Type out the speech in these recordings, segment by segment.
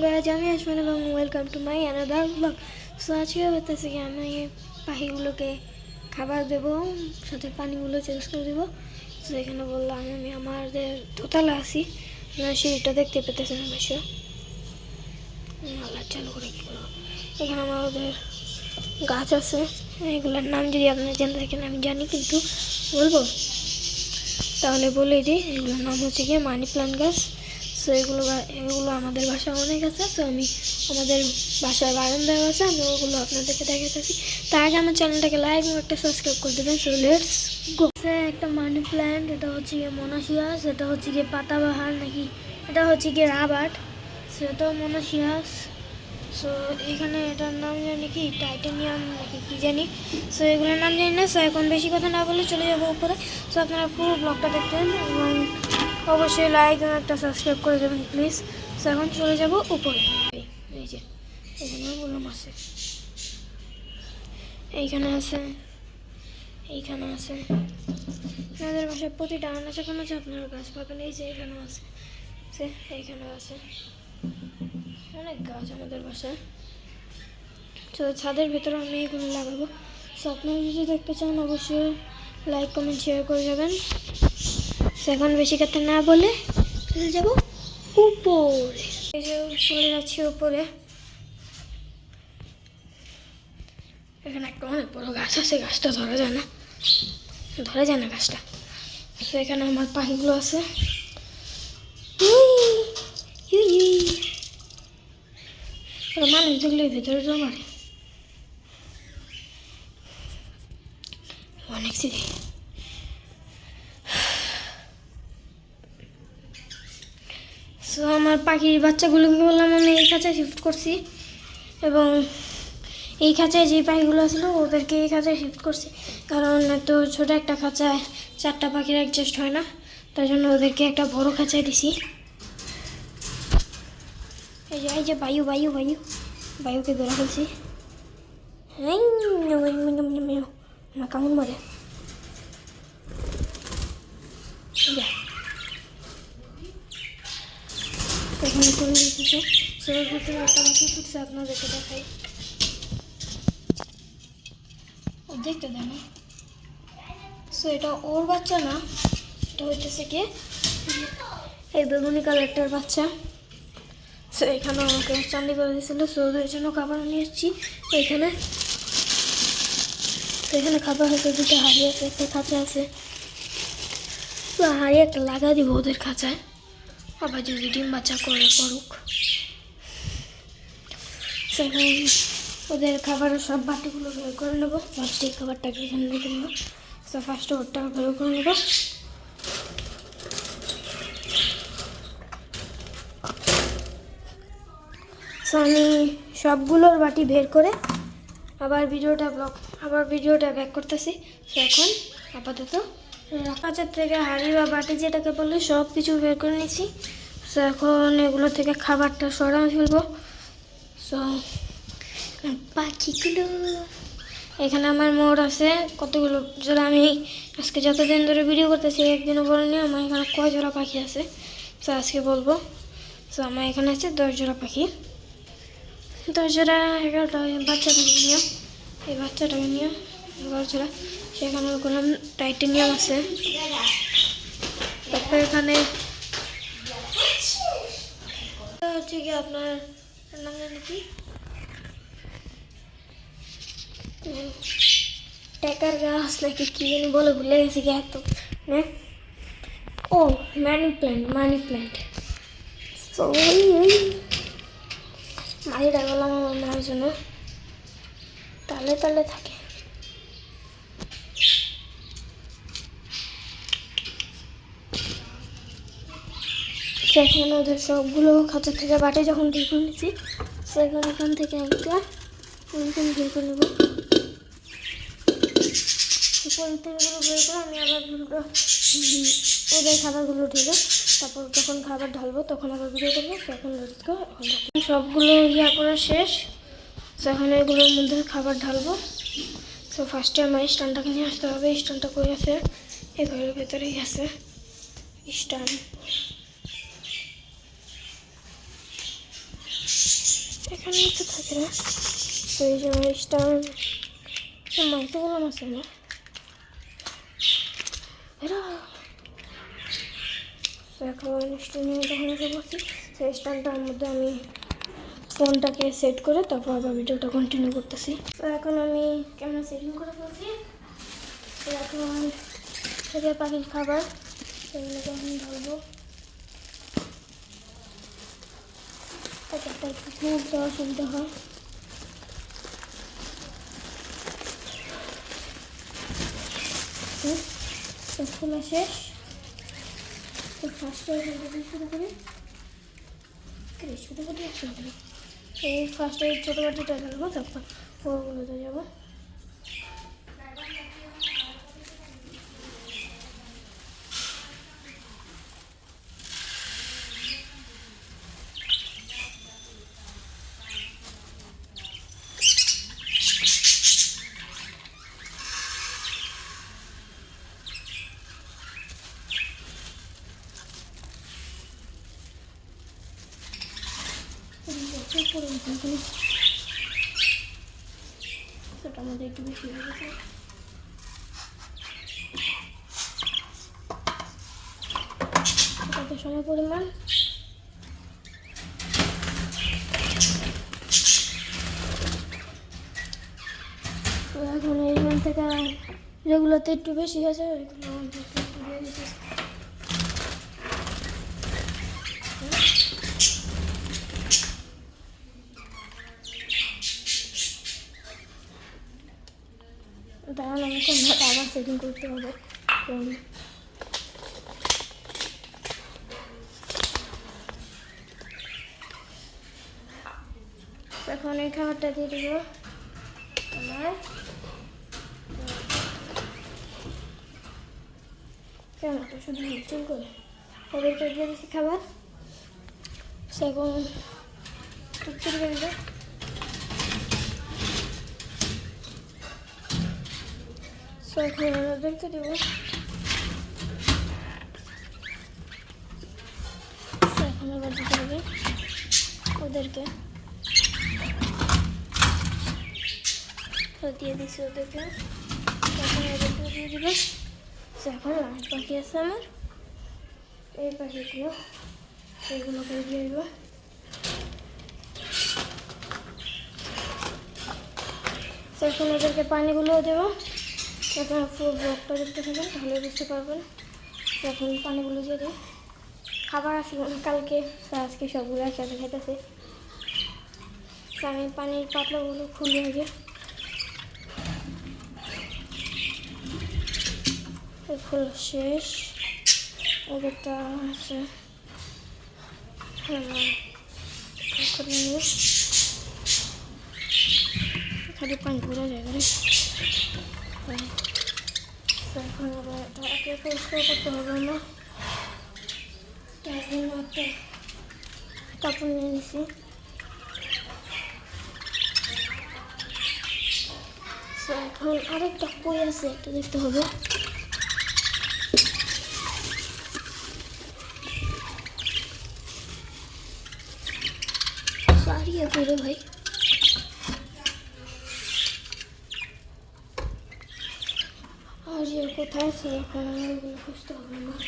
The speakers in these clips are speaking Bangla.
guys, আমি আসমান এবং welcome to my another blog. So আজকে হতেছে কি আমি পাখিগুলোকে খাবার দেবো, সাথে পানিগুলো চেঞ্জ করে দেবো। তো এখানে বললাম আমি আমাদের দোতলা আছি, সিঁড়িটা দেখতে পেতেছেন অবশ্য। আল্লাহ চালু করে কী করবো। এখানে আমাদের গাছ আছে, এগুলোর নাম যদি আপনারা জেনে থাকেন আমি জানি, কিন্তু বলবো তাহলে বলেই দিই। এগুলোর নাম হচ্ছে গিয়ে মানি প্ল্যান্ট গাছ। সো এগুলো আমাদের বাসায় অনেক আছে। সো আমি আমাদের বাসায় বারান্দায় আছে, আমি ওগুলো আপনাদেরকে দেখাতেছি। তার আগে আমার চ্যানেলটাকে লাইক এবং একটা সাবস্ক্রাইব করে দেবেন। So let's go. একটা মানি প্ল্যান্ট, এটা হচ্ছে গিয়ে মোনাসিয়াস, এটা হচ্ছে গিয়ে পাতাবাহার নাকি, এটা হচ্ছে গিয়ে রাবার্ট, সেটাও মোনাসিয়াস। সো এখানে এটার নাম জানি কি টাইটেনিয়াম নাকি কী জানি। সো এগুলোর নাম জানি না। সো এখন বেশি কথা না বলে চলে যাবো উপরে। সো আপনারা পুরো ব্লগটা দেখতেন এবং অবশ্যই লাইক এবং একটা সাবস্ক্রাইব করে দেবেন প্লিজ। সো এখন চলে যাব উপরে। এই যে এখানে বললাম আছে, এইখানে আছে, এইখানে আছে। আমাদের বাসায় প্রতিটা আনাচে কানাচে আপনারা গাছ পাবেন। এই যে এখানেও আছে, এইখানেও আছে, অনেক গাছ আমাদের বাসায়। তো ছাদের ভেতরে আমি এইগুলো লাগাবো। সো আপনারা যদি দেখতে চান অবশ্যই লাইক কমেন্ট শেয়ার করে যাবেন। এখন বেশি কথা না বলে চলে যাব উপরে। এই যে চলে যাচ্ছি উপরে। এখানে একটা অনেক বড় গাছ আছে, গাছটা ধরা যায় না গাছটা। তো এখানে আমার পাখিগুলো আছে। মানুষ দেখলে ভেতরে জমারে অনেক সিঁড়ি। সো আমার পাখির বাচ্চাগুলোকে বললাম আমি এই খাঁচায় শিফট করছি, এবং এই খাঁচায় যে পাখিগুলো ছিল ওদেরকে এই খাঁচায় শিফট করছি, কারণ এত ছোটো একটা খাঁচায় 4টা পাখির অ্যাডজাস্ট হয় না, তার জন্য ওদেরকে একটা বড় খাঁচায় দিছি। এই যে বায়ুকে ধরে ফেলছি। আমার কেমন মরে এখানে চলে যেতেছে। সবার ভিতরে একটা পাখি ফুটছে, আপনাদেরকে দেখাই। ও দেখতে দেন। সো এটা ওর বাচ্চা না, এটা হইতেছে কি এই বেগুনি কালারটার বাচ্চা। সো এখানে আমাকে চান্দি করে দিয়েছিল, সো ওদের জন্য খাবার নিয়ে এসেছি। এখানে খাবার হয়তো 2টা হাঁড়ি আছে, একটা খাঁচা আছে। তো হাঁড়ি একটা লাগা দিব ওদের খাঁচায়, আবার যদি ডিম বাচ্চা করুক। সেখানে ওদের খাবারের সব বাটিগুলো বের করে নেবো। প্লাস্টিক খাবারটাকে এখানে রেখে নেবো। সো ফার্স্টে ওরটা বের করে নেবো। সো আমি সবগুলোর বাটি বের করে আবার ভিডিওটা ব্যাক করতেছি। সো এখন আপাতত কাঁচের থেকে হাঁড়ি বা বাটি যেটাকে বলে সব কিছু বের করে নিয়েছি। সো এখন এগুলো থেকে খাবারটা সরানো ফেলবো। সো পাখিগুলো এখানে আমার মোট আছে কতগুলো, যারা আমি আজকে যতদিন ধরে ভিডিও করতেছি একদিনও বলিনি আমার এখানে কয় জোড়া পাখি আছে। সো আজকে বলবো। সো আমার এখানে আছে 10 জোড়া পাখি, 10 জোড়া 11টা বাচ্চাটাকে নিয়ে, এই বাচ্চাটাকে নিয়ে 11 জোড়া। সেখানে কোনো টাইটেনিয়াম আছে। তারপর এখানে হচ্ছে কি আপনার নাম জানি কি, টেকার গাছ নাকি কি জানি বলে, ভুলে গেছি কি এত। ও মানি প্ল্যান্ট। তো মাটিটা গেলাম আমার মায়ের জন্য, তালে থাকে। সেখানে ওদের সবগুলো খাঁচা থেকে বাটে যখন বের করে নিচ্ছি, সেখানে এখান থেকে একটা পলিথিন বের করে নেবো। পলিথিনগুলো বের করে আমি আবার ওদের খাবারগুলো ঢেলে তারপর যখন খাবার ঢালবো তখন আবার ভিডিও করবো। এখন সবগুলো করা শেষ। সো এখন এগুলোর মধ্যে খাবার ঢালবো। সো ফার্স্টে আমার স্ট্যান্ডটাকে নিয়ে আসতে হবে। স্ট্যান্ডটা করে আছে এই ঘরের ভেতরেই আছে স্ট্যান্ড। এখানে তো থাকে না। তো এই যে স্টার মাইকে বললাম আছে না এরা। এখন স্ট্যান্ড নিয়ে যখন এসে পড়ছি, সেই স্ট্যান্ডটার মধ্যে আমি ফোনটাকে সেট করে তারপর আবার ভিডিওটা কন্টিনিউ করতেছি। তো এখন আমি ক্যামেরা সেটিং করে ফেলছি। তো এখন থেকে পাখির খাবার সেগুলোকে আমি ধরবো। একটা একটু খুব দেওয়া সুবিধা হয়। তো খোলা শেষ। তো ফার্স্টে শুরু করি ছোটো করে শুরু করি। এই ফার্স্টে ছোটো বাটিটা ঢালবো, তারপর বড়গুলোতে যাবো। সেটা আমাদের একটু বেশি হয়ে গেছে। কত সময় পরিমাণ তো এখন এইখান থেকে যেগুলোতে একটু বেশি আছে ওইগুলো একটু দিয়ে দিচ্ছি। দাঁড়ান, আমাকে আবার সেটিং করতে হবে। এখন এই খাবারটা দিয়ে দেবো আমার কেমন শুধু হিলচুল করে ওদেরকে দিয়ে দিচ্ছি খাবার। সে এখন টুকটুক করে দেবে। এখন ওদেরকে দেবো। এখন আবার দিতে হবে ওদেরকে। দিয়ে দিচ্ছি ওদেরকে। এখন ওদেরকে দিয়ে দেবো। এখন লাস্ট পাখি আছে আমার, এই পাখিগুলো এইগুলোকে দিয়ে দেবো। এখন ওদেরকে পানিগুলোও দেবো। এখন পুরো ব্লগটা দেখতে থাকেন, তাহলে বুঝতে পারবেন। এখন পানিগুলো দিয়ে দিই। খাবার আছে কালকে, আজকে সবগুলো একসাথে খেতেছে। আমি পানির পাতলাগুলো খুলে আগে খোলা শেষ। ওদেরটা আছে খালি পানি পুরো জায়গায়। এখন আবার এটাকে পরিষ্কার করতে হবে আমার। একটা কাপড় নিয়ে নিছি। এখন আরেকটা কই আছে, এটা দেখতে হবে। সারিয়ে করে ভাই আর যে কোথায় আছে এখন ওইগুলো খুঁজতে হবে আমার।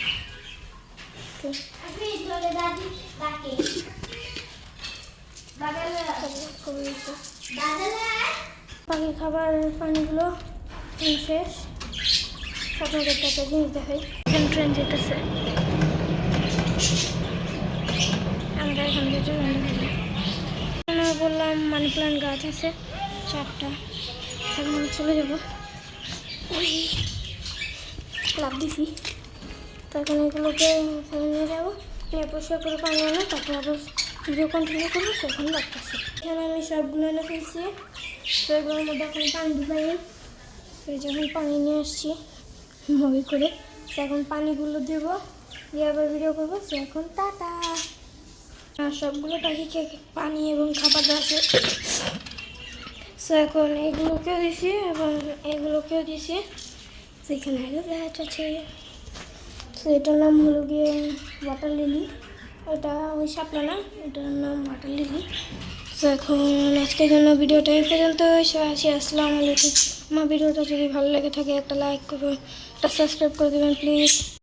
পাখির খাবার পানিগুলো শেষ। আপনাদের একটা জিনিস দেখাই, ট্রেন যেতেছে। আমরা এখান থেকে ট্রেন দেখে বললাম মানি প্লান্ট গাছ আছে 4টা, সেখানে চলে যাবো। ওই লাভ দিছি। তো এখন এগুলোকে নিয়ে যাবো, নিয়ে পরিষ্কার করে পানি আনো, তারপর আবার ভিডিও কন্টিনিউ করবো। সেখানে লাগতেছে এখানে আমি সবগুলো এনে ফেলছি। তো এগুলোর মধ্যে এখন পানি ঢুকাই। তো যখন পানি নিয়ে আসছি মগে করে, তো এখন পানিগুলো দেবো, দিয়ে আবার ভিডিও করবো। তো এখন টাটা। আর সবগুলো পাখিকে পানি এবং খাবার দেওয়া আছে। তো এখন এগুলোকেও দিছি এবং এগুলোকেও দিছি। সেখানে আরও গাছ আছে। তো এটার নাম হলো গিয়ে ওয়াটার লিলি। ওটা ওই শাপলা না, এটার নাম ওয়াটার লিলি। তো এখন আজকের জন্য ভিডিওটা এই পর্যন্ত আসি। আসসালামু আলাইকুম। আমার ভিডিওটা যদি ভালো লেগে থাকে একটা লাইক করবেন, একটা সাবস্ক্রাইব করে দেবেন প্লিজ।